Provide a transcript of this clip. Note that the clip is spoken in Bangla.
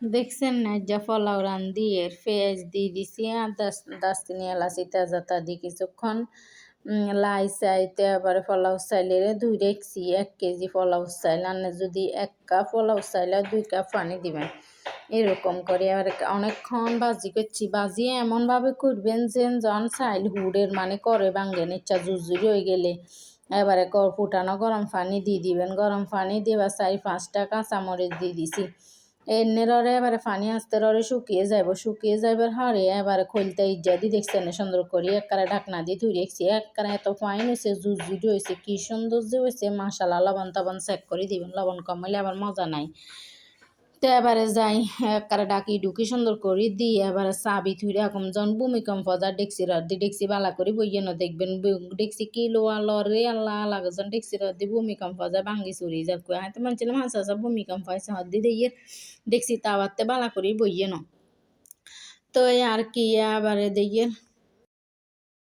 দেখছেন না যা ফলাও রান্ধি এর পেঁয়াজ দিয়ে দিছি আর দারচিনি এলাচি তেজপাতা দিয়ে কিছুক্ষণ লাই চাইতে আবার ফলাও চাইলে ধুই রেখছি 1 কেজি ফলাও চাইলে আনে যদি 1 কাপ ফলাও চাইলে 2 কাপ পানি দিবেন এরকম করে আর অনেকক্ষণ বাজি করছি বাজি এমনভাবে করবেন যে জন চাইল হুড়ের মানে করে ভাঙ্গেন ইচ্ছা জুরজুরি হয়ে গেলে এবারে ফুটানো গরম পানি দিয়ে দিবেন গরম পানি দেওয়া 4-5টা কাঁচামরিচ দিয়ে দিছি এনে ররে এবারে পানি আস্তে ররে শুকিয়ে যাইবার হারে এবারে খোলতে ইজ্জা দিয়ে দেখছেন সুন্দর করে একবারে ঢাকনা দিয়ে ধুই রেখছি একবারে এত ফাইন হয়েছে জুরজুরি হয়েছে কি সুন্দর যে হয়েছে মাশাআল্লাহ লবণ টবণ চেক করে দিবেন লবণ কম হলে আবার মজা নাই তো এবারে যাই একবারে ডাকি ঢুকি সুন্দর করে দিয়ে এবারে চাবি থুই এরকম যখন ভূমিকম্প যা ডেক্সি রদ্দি ডেক্সি বালা করে বইয়ে না দেখবেন ডেক্সি কি লোয়া লরে আল্লাহ লাগে যখন ডেক্সি রদ্দি ভূমিকম্প যায় ভাঙ্গি চুরি যা কয়ে হয়তো মানছিলাম হাসা ভূমিকম্প হয়েছে হদ্দি দিয়ে ডেক্সি তাওয়াতে বালা করে বইয়ে না তো আর কি আবারে দিয়ে